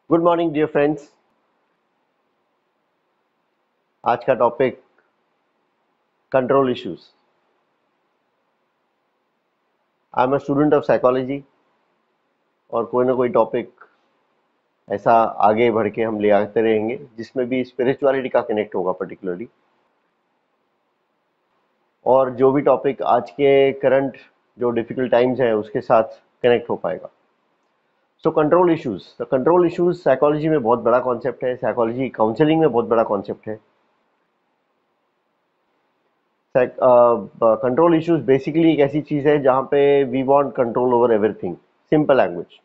Good morning dear friends. आज का topic control issues. I am a student of psychology और कोई ना कोई टॉपिक ऐसा आगे बढ़ के हम ले आते रहेंगे जिसमें भी स्पिरिचुअलिटी का कनेक्ट होगा पर्टिकुलरली, और जो भी टॉपिक आज के करंट जो डिफिकल्ट टाइम्स है उसके साथ कनेक्ट हो पाएगा। सो कंट्रोल इश्यूज साइकोलॉजी में बहुत बड़ा कॉन्सेप्ट है, साइकोलॉजी काउंसलिंग में बहुत बड़ा कॉन्सेप्ट है। कंट्रोल इश्यूज बेसिकली एक ऐसी चीज है जहां पे we want control over everything. Simple language,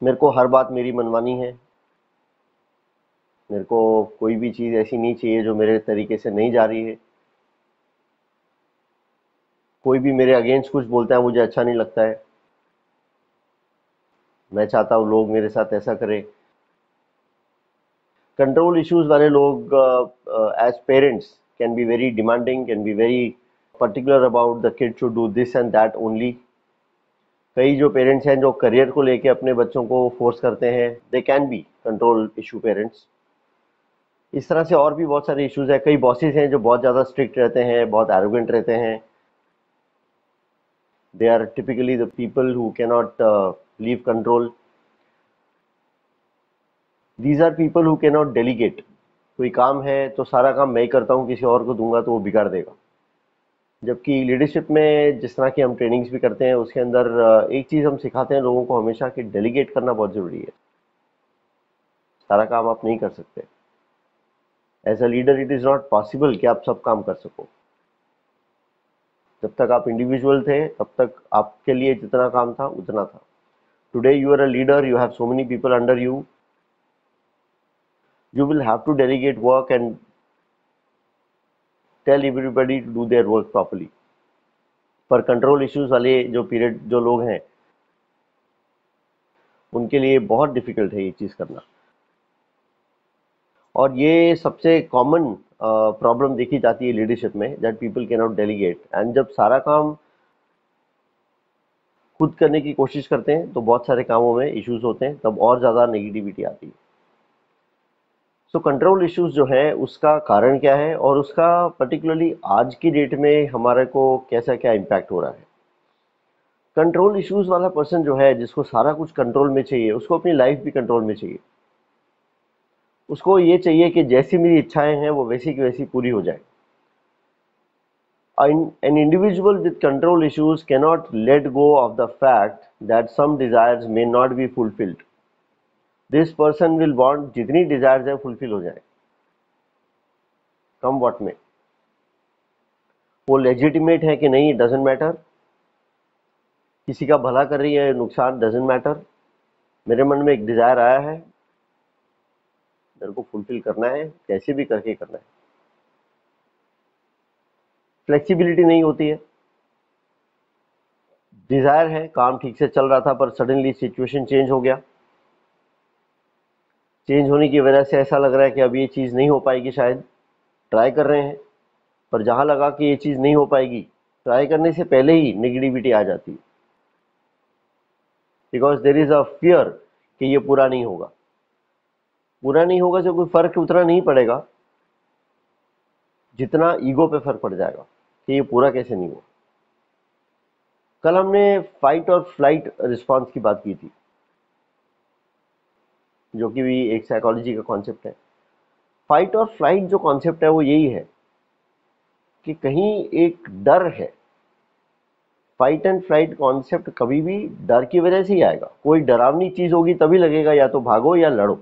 मेरे को हर बात मेरी मनवानी है, मेरे को कोई भी चीज ऐसी नहीं चाहिए जो मेरे तरीके से नहीं जा रही है। कोई भी मेरे अगेंस्ट कुछ बोलता है मुझे अच्छा नहीं लगता है, मैं चाहता हूँ लोग मेरे साथ ऐसा करें। कंट्रोल इश्यूज वाले लोग as parents can be very demanding, can be very particular about the kid should do this and that only. कई जो पेरेंट्स हैं जो करियर को लेके अपने बच्चों को फोर्स करते हैं, they can be control issue parents. इस तरह से और भी बहुत सारे इश्यूज है। कई बॉसेस हैं जो बहुत ज़्यादा स्ट्रिक्ट रहते हैं, बहुत एरोगेंट रहते हैं। They are typically the people who cannot leave control. These are people who cannot delegate. कोई काम है तो सारा काम मैं ही करता हूँ, किसी और को दूंगा तो वो बिगाड़ देगा। जबकि लीडरशिप में जिस तरह की हम ट्रेनिंग्स भी करते हैं उसके अंदर एक चीज़ हम सिखाते हैं लोगों को हमेशा कि डेलीगेट करना बहुत ज़रूरी है। सारा काम आप नहीं कर सकते। As a leader it is not possible कि आप सब काम कर सको। जब तक आप इंडिविजुअल थे तब तक आपके लिए जितना काम था उतना था। Today you are a leader, you have so many people under you, you will have to delegate work and tell everybody to do their work properly। पर कंट्रोल इश्यूज वाले जो पीरियड जो लोग हैं उनके लिए बहुत डिफिकल्ट है ये चीज़ करना। और ये सबसे कॉमन प्रॉब्लम देखी जाती है लीडरशिप में, that people can not delegate. And जब सारा काम खुद करने की कोशिश करते हैं तो बहुत सारे कामों में इश्यूज होते हैं, तब और ज़्यादा नेगेटिविटी आती है। सो कंट्रोल इश्यूज जो है उसका कारण क्या है और उसका पर्टिकुलरली आज की डेट में हमारे को कैसा क्या इम्पैक्ट हो रहा है। कंट्रोल इश्यूज वाला पर्सन जो है, जिसको सारा कुछ कंट्रोल में चाहिए, उसको अपनी लाइफ भी कंट्रोल में चाहिए। उसको ये चाहिए कि जैसी मेरी इच्छाएं हैं वो वैसी की वैसी पूरी हो जाए। An individual with control issues cannot let go of the fact that some desires may not be fulfilled। This person will want जितनी desires है फुलफिल हो जाए, कम वॉट में। वो लेजिटिमेट है कि नहीं, डजेंट मैटर। किसी का भला कर रही है, नुकसान, डजेंट मैटर। मेरे मन में एक डिजायर आया है, मेरे को फुलफिल करना है, कैसे भी करके करना है। फ्लेक्सिबिलिटी नहीं होती है। डिजायर है, काम ठीक से चल रहा था पर सडनली सिचुएशन चेंज हो गया। चेंज होने की वजह से ऐसा लग रहा है कि अब ये चीज़ नहीं हो पाएगी, शायद ट्राई कर रहे हैं, पर जहां लगा कि ये चीज़ नहीं हो पाएगी, ट्राई करने से पहले ही नेगेटिविटी आ जाती है। Because there is a fear कि ये पूरा नहीं होगा। पूरा नहीं होगा से कोई फर्क उतना नहीं पड़ेगा जितना ईगो पे फर्क पड़ जाएगा कि ये पूरा कैसे नहीं हुआ। कल हमने फाइट और फ्लाइट रिस्पॉन्स की बात की थी, जो कि भी एक साइकोलॉजी का कॉन्सेप्ट है। फाइट और फ्लाइट जो कॉन्सेप्ट है वो यही है कि कहीं एक डर है। फाइट एंड फ्लाइट कॉन्सेप्ट कभी भी डर की वजह से ही आएगा। कोई डरावनी चीज होगी तभी लगेगा या तो भागो या लड़ो।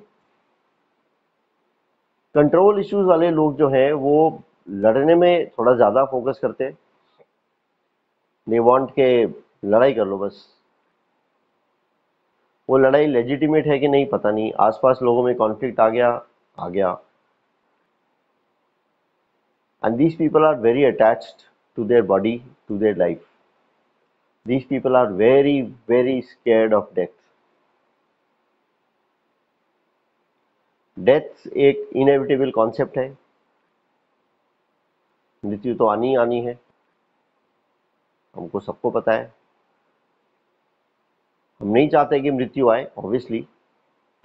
कंट्रोल इश्यूज वाले लोग जो हैं वो लड़ने में थोड़ा ज्यादा फोकस करते हैं। दे वांट के लड़ाई कर लो बस। वो लड़ाई लेजिटिमेट है कि नहीं पता नहीं, आसपास लोगों में कॉन्फ्लिक्ट आ गया, आ गया। And these people are very attached to their body, to their life. These people are very very scared of death. Death एक इनएविटेबल कॉन्सेप्ट है। मृत्यु तो आनी ही आनी है, हमको सबको पता है। हम नहीं चाहते कि मृत्यु आए ऑब्वियसली,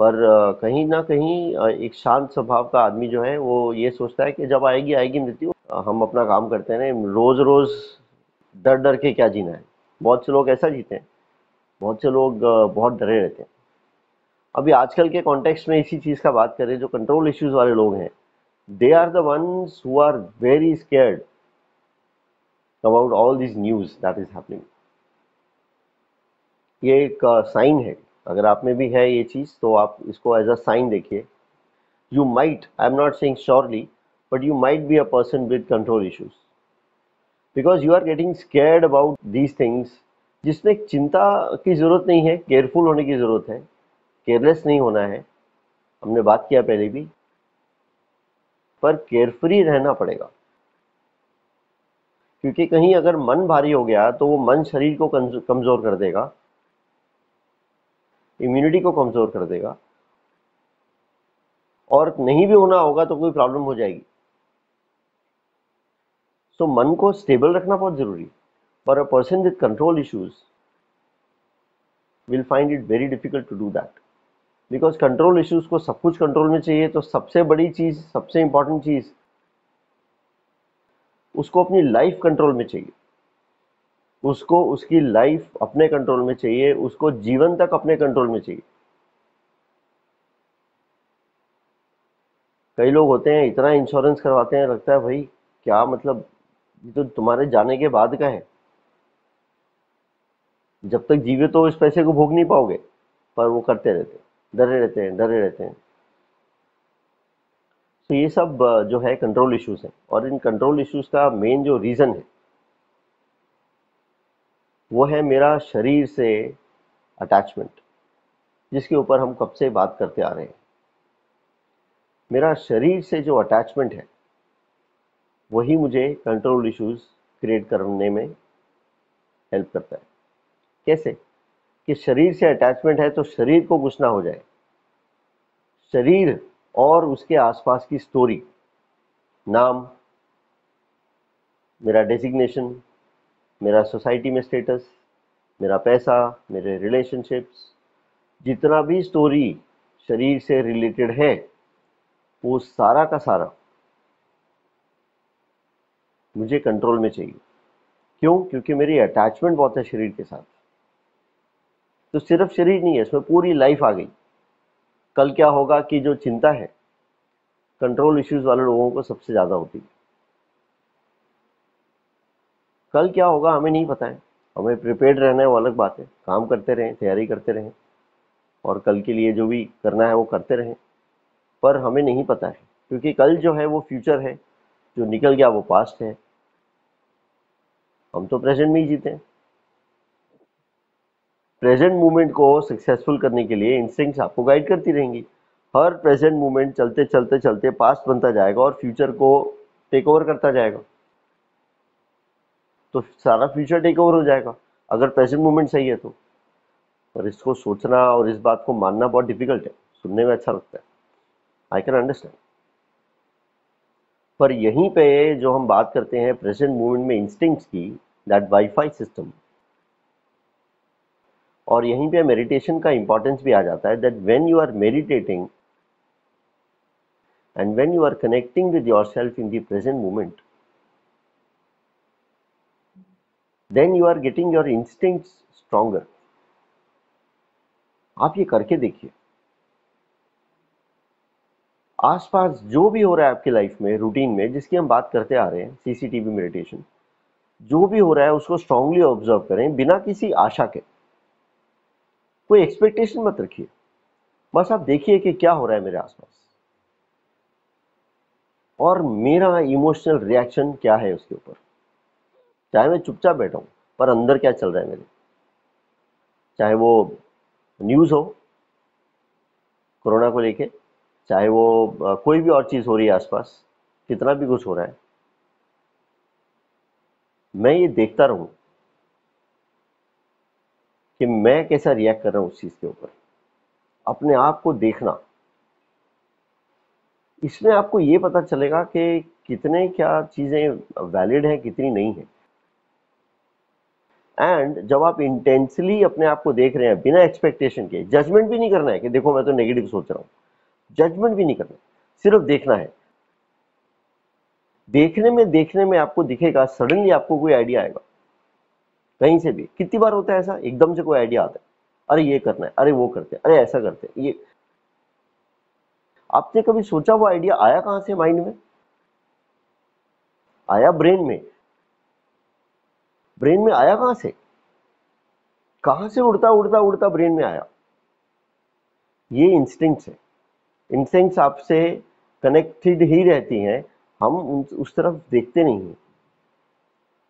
पर कहीं ना कहीं एक शांत स्वभाव का आदमी जो है वो ये सोचता है कि जब आएगी आएगी मृत्यु, हम अपना काम करते हैं, रोज रोज डर डर के क्या जीना है। बहुत से लोग ऐसा जीते हैं, बहुत से लोग बहुत डरे रहते हैं। अभी आजकल के कॉन्टेक्स्ट में इसी चीज का बात करें, जो कंट्रोल इश्यूज वाले लोग हैं, they are the ones who are very scared about all this news that is happening. ये एक साइन है। अगर आप में भी है ये चीज तो आप इसको एज अ साइन देखिए। You might, I am not saying surely, but you might be a person with control issues because you are getting scared about these things, जिसमें चिंता की जरूरत नहीं है, केयरफुल होने की जरूरत है, केयरलेस नहीं होना है। हमने बात किया पहले भी, पर केयरफ्री रहना पड़ेगा। क्योंकि कहीं अगर मन भारी हो गया तो वो मन शरीर को कमजोर कर देगा, इम्यूनिटी को कमजोर कर देगा, और नहीं भी होना होगा तो कोई प्रॉब्लम हो जाएगी। सो मन को स्टेबल रखना बहुत जरूरी है। पर a person with control issues will find it very difficult to do that, because control issues को सब कुछ कंट्रोल में चाहिए। तो सबसे बड़ी चीज, सबसे इंपॉर्टेंट चीज, उसको अपनी लाइफ कंट्रोल में चाहिए, उसको उसकी लाइफ अपने कंट्रोल में चाहिए, उसको जीवन तक अपने कंट्रोल में चाहिए। कई लोग होते हैं इतना इंश्योरेंस करवाते हैं, लगता है भाई क्या मतलब, ये तो तुम्हारे जाने के बाद का है, जब तक जीवित हो इस पैसे को भोग नहीं पाओगे। पर वो करते रहते हैं, डरे रहते हैं, डरे रहते हैं। तो ये सब जो है कंट्रोल इश्यूज हैं, और इन कंट्रोल इश्यूज का मेन जो रीजन है वो है मेरा शरीर से अटैचमेंट, जिसके ऊपर हम कब से बात करते आ रहे हैं। मेरा शरीर से जो अटैचमेंट है वही मुझे कंट्रोल इश्यूज क्रिएट करने में हेल्प करता है। कैसे? कि शरीर से अटैचमेंट है तो शरीर को कुछ ना हो जाए, शरीर और उसके आसपास की स्टोरी, नाम, मेरा डेजिग्नेशन, मेरा सोसाइटी में स्टेटस, मेरा पैसा, मेरे रिलेशनशिप्स, जितना भी स्टोरी शरीर से रिलेटेड है वो सारा का सारा मुझे कंट्रोल में चाहिए। क्यों? क्योंकि मेरी अटैचमेंट बहुत है शरीर के साथ। तो सिर्फ शरीर नहीं है, इसमें पूरी लाइफ आ गई। कल क्या होगा कि जो चिंता है कंट्रोल इश्यूज वाले लोगों को सबसे ज्यादा होती है। कल क्या होगा हमें नहीं पता है, हमें प्रिपेयर्ड रहना है, वो अलग बात है। काम करते रहें, तैयारी करते रहें, और कल के लिए जो भी करना है वो करते रहें। पर हमें नहीं पता है, क्योंकि कल जो है वो फ्यूचर है, जो निकल गया वो पास्ट है। हम तो प्रेजेंट में ही जीते हैं। प्रेजेंट मूवमेंट को सक्सेसफुल करने के लिए इंस्टिंक्ट्स आपको गाइड करती रहेंगी। हर प्रेजेंट मूवमेंट चलते चलते चलते पास्ट बनता जाएगा और फ्यूचर को टेक ओवर करता जाएगा। तो सारा फ्यूचर टेक ओवर हो जाएगा अगर प्रेजेंट मूवमेंट सही है तो। पर इसको सोचना और इस बात को मानना बहुत डिफिकल्ट है। सुनने में अच्छा लगता है, आई कैन अंडरस्टैंड। पर यहीं पे जो हम बात करते हैं प्रेजेंट मूवमेंट में इंस्टिंक्ट्स की, दैट वाईफाई सिस्टम, और यहीं पे मेडिटेशन का इंपॉर्टेंस भी आ जाता है। That when you are meditating and when you are connecting with yourself in the present moment, then you are getting your instincts stronger. आप ये करके देखिए। आसपास जो भी हो रहा है आपकी लाइफ में, रूटीन में, जिसकी हम बात करते आ रहे हैं, सीसीटीवी मेडिटेशन, जो भी हो रहा है उसको स्ट्रांगली ऑब्जर्व करें, बिना किसी आशा के। कोई एक्सपेक्टेशन मत रखिए, बस आप देखिए कि क्या हो रहा है मेरे आसपास, और मेरा इमोशनल रिएक्शन क्या है उसके ऊपर। चाहे मैं चुपचाप बैठा हूं, पर अंदर क्या चल रहा है मेरे, चाहे वो न्यूज हो कोरोना को लेके, चाहे वो कोई भी और चीज हो रही है आसपास, कितना भी कुछ हो रहा है, मैं ये देखता रहूं कि मैं कैसा रिएक्ट कर रहा हूं उस चीज के ऊपर। अपने आप को देखना, इसमें आपको ये पता चलेगा कि कितने क्या चीजें वैलिड हैं, कितनी नहीं है। एंड जब आप इंटेंसली अपने आप को देख रहे हैं बिना एक्सपेक्टेशन के, जजमेंट भी नहीं करना है कि देखो मैं तो नेगेटिव सोच रहा हूँ, जजमेंट भी नहीं करना, सिर्फ देखना है। देखने में आपको दिखेगा, सडनली आपको कोई आइडिया आएगा कहीं से भी। कितनी बार होता है ऐसा, एकदम से कोई आइडिया आता है, अरे ये करना है, अरे वो करते हैं, अरे ऐसा करते हैं। ये आपने कभी सोचा वो आइडिया आया कहां से माइंड में? आया ब्रेन में। ब्रेन में आया कहां से? कहां से उड़ता उड़ता उड़ता ब्रेन में आया? ये इंस्टिंक्ट्स है। इंस्टिंक्ट्स आपसे कनेक्टेड ही रहती हैं, हम उस तरफ देखते नहीं हैं।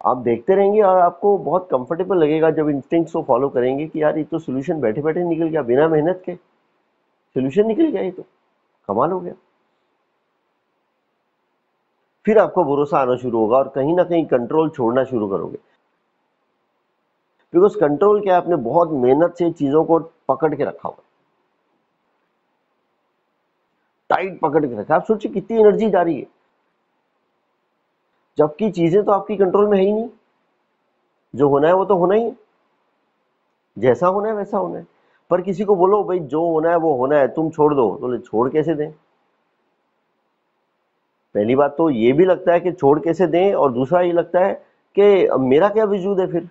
आप देखते रहेंगे और आपको बहुत कंफर्टेबल लगेगा जब इंस्टिंक्ट्स को फॉलो करेंगे कि यार ये तो सोल्यूशन बैठे बैठे निकल गया, बिना मेहनत के सोल्यूशन निकल गया, ये तो कमाल हो गया। फिर आपको भरोसा आना शुरू होगा और कहीं ना कहीं कंट्रोल छोड़ना शुरू करोगे। बिकॉज कंट्रोल क्या है, आपने बहुत मेहनत से चीजों को पकड़ के रखा हुआ, टाइट पकड़ के रखा। आप सोचिए कितनी एनर्जी जा रही है, जबकि चीजें तो आपकी कंट्रोल में है ही नहीं। जो होना है वो तो होना ही है, जैसा होना है वैसा होना है। पर किसी को बोलो भाई जो होना है वो होना है, तुम छोड़ दो, तो छोड़ कैसे दें? पहली बात तो ये भी लगता है कि छोड़ कैसे दें, और दूसरा ये लगता है कि मेरा क्या वजूद है फिर,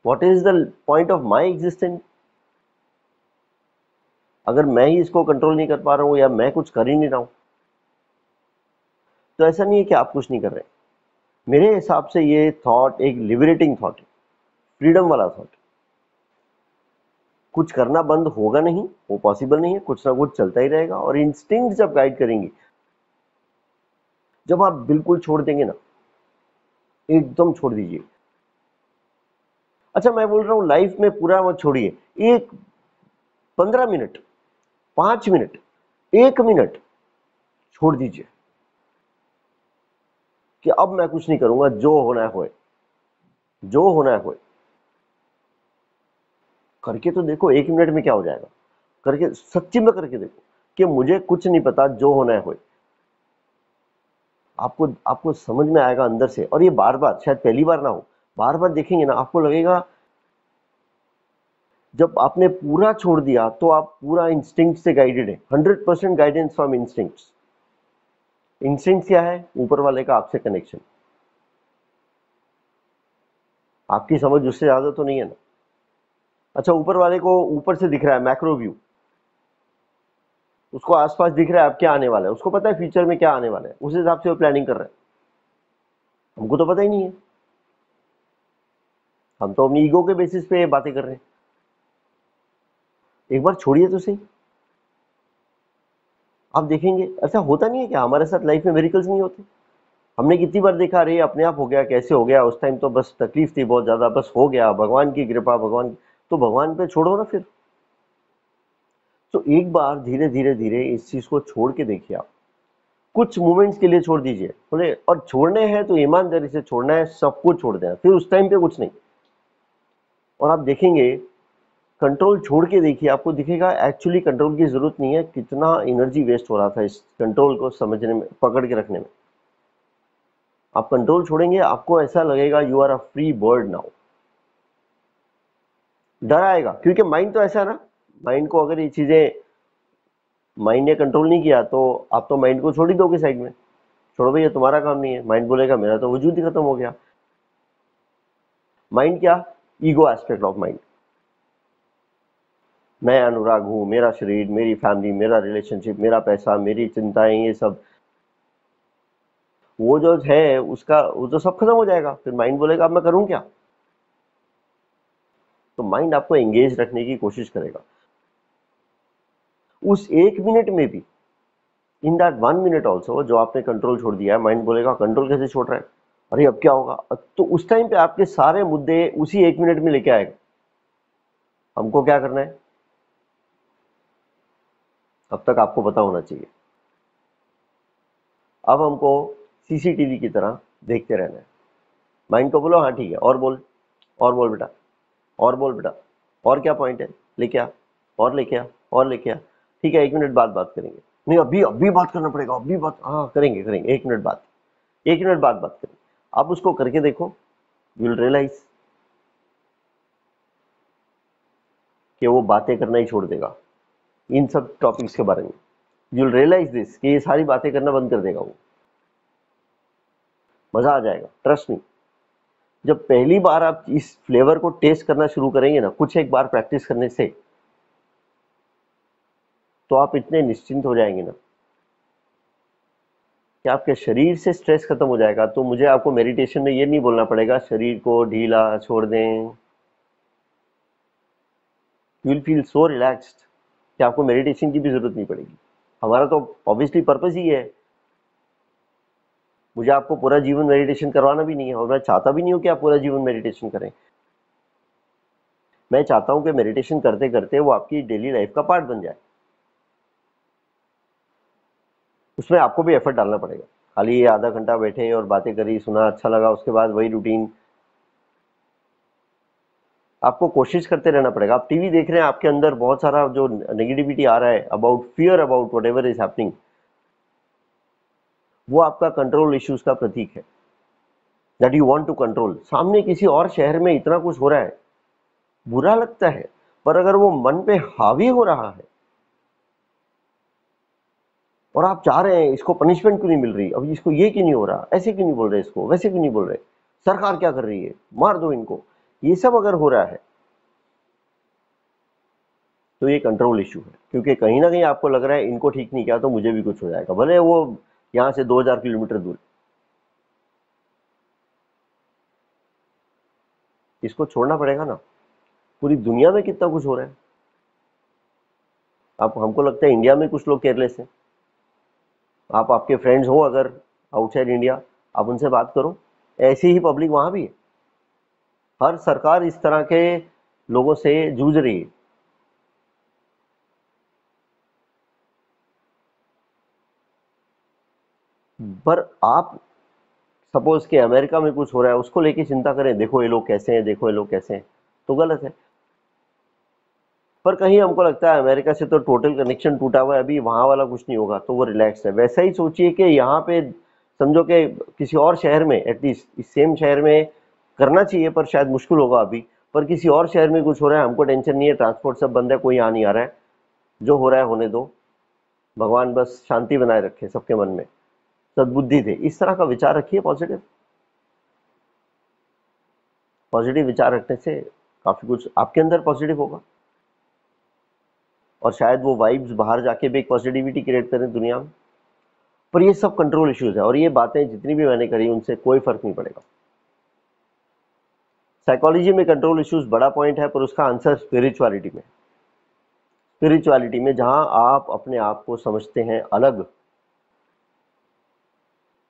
what is the point of my existence? अगर मैं ही इसको कंट्रोल नहीं कर पा रहा हूं या मैं कुछ कर ही नहीं रहा हूं, तो ऐसा नहीं है कि आप कुछ नहीं कर रहे। मेरे हिसाब से ये थॉट एक लिबरेटिंग थॉट है, फ्रीडम वाला थॉट। कुछ करना बंद होगा नहीं, वो पॉसिबल नहीं है, कुछ ना कुछ चलता ही रहेगा। और इंस्टिंक्ट जब गाइड करेंगे, जब आप बिल्कुल छोड़ देंगे ना, एकदम छोड़ दीजिए। अच्छा मैं बोल रहा हूं लाइफ में पूरा मत छोड़िए, एक 15 मिनट, 5 मिनट, 1 मिनट छोड़ दीजिए कि अब मैं कुछ नहीं करूंगा, जो होना है होए, जो होना है होए। करके तो देखो 1 मिनट में क्या हो जाएगा, करके सच्ची में करके देखो कि मुझे कुछ नहीं पता, जो होना है होए। आपको आपको समझ में आएगा अंदर से। और ये बार बार, शायद पहली बार ना हो, बार बार देखेंगे ना, आपको लगेगा जब आपने पूरा छोड़ दिया तो आप पूरा इंस्टिंक्ट से गाइडेड है, 100% गाइडेंस फ्रॉम इंस्टिंक्ट्स। इंस्टिंक्ट क्या है? ऊपर वाले का आपसे कनेक्शन। आपकी समझ उससे ज्यादा तो नहीं है ना। अच्छा ऊपर वाले को ऊपर से दिख रहा है मैक्रो व्यू, उसको आसपास दिख रहा है अब क्या आने वाला है, उसको पता है फ्यूचर में क्या आने वाला है, उस हिसाब से वो प्लानिंग कर रहा है। हमको तो पता ही नहीं है, हम तो अपनी ईगो के बेसिस पे बातें कर रहे हैं। एक बार छोड़िए तो सही, आप देखेंगे ऐसा होता नहीं है क्या? हमारे साथ लाइफ में मेरिकल्स नहीं होते? हमने कितनी बार देखा, अरे अपने आप हो गया, कैसे हो गया, उस टाइम तो बस तकलीफ थी बहुत ज्यादा, बस हो गया, भगवान की कृपा, भगवान। तो भगवान पे छोड़ो ना फिर। तो एक बार धीरे धीरे धीरे इस चीज को छोड़ के देखिए आप, कुछ मोमेंट्स के लिए छोड़ दीजिए बोले, और छोड़ने हैं तो ईमानदारी से छोड़ना है, सब कुछ छोड़ देना, फिर उस टाइम पे कुछ नहीं। और आप देखेंगे, कंट्रोल छोड़ के देखिए, आपको दिखेगा एक्चुअली कंट्रोल की जरूरत नहीं है, कितना एनर्जी वेस्ट हो रहा था इस कंट्रोल को समझने में, पकड़ के रखने में। आप कंट्रोल छोड़ेंगे, आपको ऐसा लगेगा you are a free bird now. डर आएगा क्योंकि माइंड तो ऐसा है ना, माइंड को अगर ये चीजें, माइंड ने कंट्रोल नहीं किया तो आप तो माइंड को छोड़ ही दोगे साइड में, छोड़ो भैया तुम्हारा काम नहीं है। माइंड बोलेगा मेरा तो वजूद ही खत्म हो गया। माइंड क्या? Ego aspect of mind. मैं अनुराग हूं, मेरा शरीर, मेरी फैमिली, मेरा रिलेशनशिप, मेरा पैसा, मेरी चिंताएं, ये सब, वो जो है उसका, वो तो सब खत्म हो जाएगा। फिर माइंड बोलेगा अब मैं करूं क्या? तो माइंड आपको एंगेज रखने की कोशिश करेगा। उस 1 मिनट में भी, इन दैट 1 मिनट ऑल्सो, जो आपने कंट्रोल छोड़ दिया है, माइंड बोलेगा कंट्रोल कैसे छोड़ रहा है, अरे अब क्या होगा? तो उस टाइम पे आपके सारे मुद्दे उसी 1 मिनट में लेके आएगा। हमको क्या करना है, अब तक आपको पता होना चाहिए। अब हमको सीसीटीवी की तरह देखते रहना है। माइंड को बोलो हाँ ठीक है, और बोल, और बोल बेटा, और बोल बेटा, और क्या पॉइंट है, लेके आ, और लेके आ, और लेके आ। ठीक है 1 मिनट बाद बात करेंगे। नहीं अभी अभी बात करना पड़ेगा, अभी बात, हाँ करेंगे करेंगे 1 मिनट बाद, 1 मिनट बाद बात करेंगे। आप उसको करके देखो, यू विल रियलाइज कि वो बातें करना ही छोड़ देगा इन सब टॉपिक्स के बारे में। यू विल रियलाइज दिस कि ये सारी बातें करना बंद कर देगा वो। मजा आ जाएगा, ट्रस्ट मी। जब पहली बार आप इस फ्लेवर को टेस्ट करना शुरू करेंगे ना, कुछ एक बार प्रैक्टिस करने से, तो आप इतने निश्चिंत हो जाएंगे ना कि आपके शरीर से स्ट्रेस खत्म हो जाएगा। तो मुझे आपको मेडिटेशन में ये नहीं बोलना पड़ेगा शरीर को ढीला छोड़ दें। You will feel so relaxed कि आपको मेडिटेशन की भी जरूरत नहीं पड़ेगी। हमारा तो ऑब्वियसली पर्पस ही है। मुझे आपको पूरा जीवन मेडिटेशन करवाना भी नहीं है, और मैं चाहता भी नहीं हूं कि आप पूरा जीवन मेडिटेशन करें। मैं चाहता हूं कि मेडिटेशन करते करते वो आपकी डेली लाइफ का पार्ट बन जाए। उसमें आपको भी एफर्ट डालना पड़ेगा। खाली ये आधा घंटा बैठे और बातें करी, सुना, अच्छा लगा, उसके बाद वही रूटीन, आपको कोशिश करते रहना पड़ेगा। आप टीवी देख रहे हैं, आपके अंदर बहुत सारा जो नेगेटिविटी आ रहा है about fear about whatever is happening, वो आपका कंट्रोल इश्यूज का प्रतीक है। That you want to control. सामने किसी और शहर में इतना कुछ हो रहा है, बुरा लगता है, पर अगर वो मन पे हावी हो रहा है और आप चाह रहे हैं इसको पनिशमेंट क्यों नहीं मिल रही, अब इसको ये क्यों नहीं हो रहा, ऐसे क्यों नहीं बोल रहे, इसको वैसे क्यों नहीं बोल रहे, सरकार क्या कर रही है, मार दो इनको, ये सब अगर हो रहा है तो ये कंट्रोल इशू है। क्योंकि कहीं ना कहीं आपको लग रहा है इनको ठीक नहीं किया तो मुझे भी कुछ हो जाएगा, भले वो यहाँ से 2000 किलोमीटर दूर। इसको छोड़ना पड़ेगा ना। पूरी दुनिया में कितना कुछ हो रहा है। आप हमको लगता है इंडिया में कुछ लोग केयरलेस हैं। आप आपके फ्रेंड्स हो अगर आउटसाइड इंडिया, आप उनसे बात करो, ऐसी ही पब्लिक वहां भी है। हर सरकार इस तरह के लोगों से जूझ रही है। पर आप सपोज कि अमेरिका में कुछ हो रहा है उसको लेके चिंता करें, देखो ये लोग कैसे हैं, देखो ये लोग कैसे हैं, तो गलत है। पर कहीं हमको लगता है अमेरिका से तो टोटल कनेक्शन टूटा हुआ है, अभी वहां वाला कुछ नहीं होगा, तो वो रिलैक्स है। वैसा ही सोचिए कि यहाँ पे समझो कि किसी और शहर में, एटलीस्ट इस सेम शहर में करना चाहिए पर शायद मुश्किल होगा अभी, पर किसी और शहर में कुछ हो रहा है, हमको टेंशन नहीं है, ट्रांसपोर्ट सब बंद है, कोई आ नहीं आ रहा है, जो हो रहा है होने दो, भगवान बस शांति बनाए रखे सबके मन में, सद्बुद्धि दे, इस तरह का विचार रखिए। पॉजिटिव पॉजिटिव विचार रखने से काफी कुछ आपके अंदर पॉजिटिव होगा, और शायद वो वाइब्स बाहर जाके भी एक पॉजिटिविटी क्रिएट करें दुनिया में। पर ये सब कंट्रोल इश्यूज है, और ये बातें जितनी भी मैंने करी उनसे कोई फर्क नहीं पड़ेगा। साइकोलॉजी में कंट्रोल इश्यूज बड़ा पॉइंट है, पर उसका आंसर स्पिरिचुअलिटी में। स्पिरिचुअलिटी में जहां आप अपने आप को समझते हैं अलग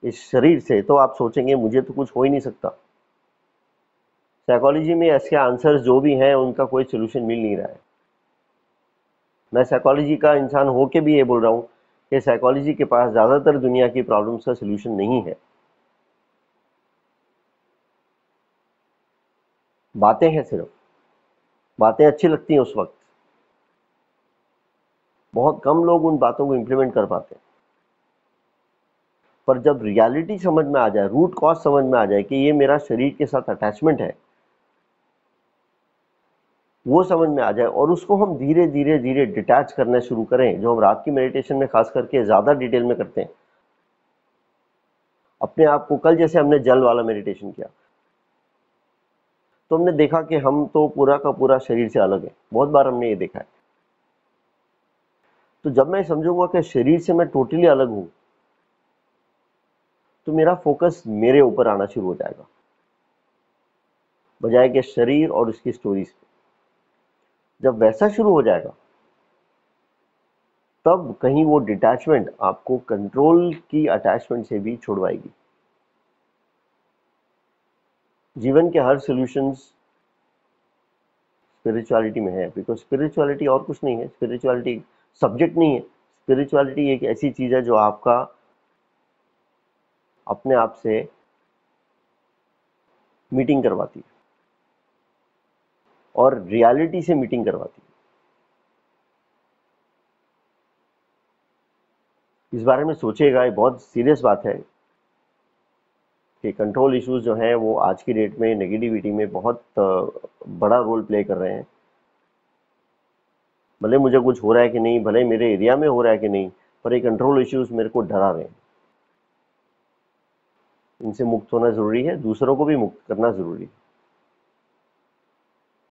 इस शरीर से, तो आप सोचेंगे मुझे तो कुछ हो ही नहीं सकता। साइकोलॉजी में इसके आंसर्स जो भी हैं उनका कोई सोल्यूशन मिल नहीं रहा है। मैं साइकोलॉजी का इंसान होके भी ये बोल रहा हूँ कि साइकोलॉजी के पास ज्यादातर दुनिया की प्रॉब्लम्स का सोल्यूशन नहीं है। बातें हैं सिर्फ, बातें अच्छी लगती हैं उस वक्त, बहुत कम लोग उन बातों को इंप्लीमेंट कर पाते हैं। पर जब रियलिटी समझ में आ जाए, रूट कॉज समझ में आ जाए कि ये मेरा शरीर के साथ अटैचमेंट है, वो समझ में आ जाए, और उसको हम धीरे धीरे धीरे डिटैच करना शुरू करें, जो हम रात की मेडिटेशन में खास करके ज्यादा डिटेल में करते हैं। अपने आप को, कल जैसे हमने जल वाला मेडिटेशन किया, तो हमने देखा कि हम तो पूरा का पूरा शरीर से अलग है। बहुत बार हमने ये देखा है। तो जब मैं समझूंगा कि शरीर से मैं टोटली अलग हूं, तो मेरा फोकस मेरे ऊपर आना शुरू हो जाएगा, बजाय कि शरीर और उसकी स्टोरीज पे। जब वैसा शुरू हो जाएगा, तब कहीं वो डिटैचमेंट आपको कंट्रोल की अटैचमेंट से भी छुड़वाएगी। जीवन के हर सॉल्यूशंस स्पिरिचुअलिटी में है, बिकॉज स्पिरिचुअलिटी और कुछ नहीं है। स्पिरिचुअलिटी सब्जेक्ट नहीं है। स्पिरिचुअलिटी एक ऐसी चीज है जो आपका अपने आप से मीटिंग करवाती है, और रियलिटी से मीटिंग करवाती है। इस बारे में सोचिएगा, ये बहुत सीरियस बात है। कि कंट्रोल इश्यूज जो हैं वो आज की डेट में नेगेटिविटी में बहुत बड़ा रोल प्ले कर रहे हैं। भले मुझे कुछ हो रहा है कि नहीं, भले मेरे एरिया में हो रहा है कि नहीं, पर ये कंट्रोल इश्यूज मेरे को डरा रहे हैं। इनसे मुक्त होना ज़रूरी है, दूसरों को भी मुक्त करना ज़रूरी है।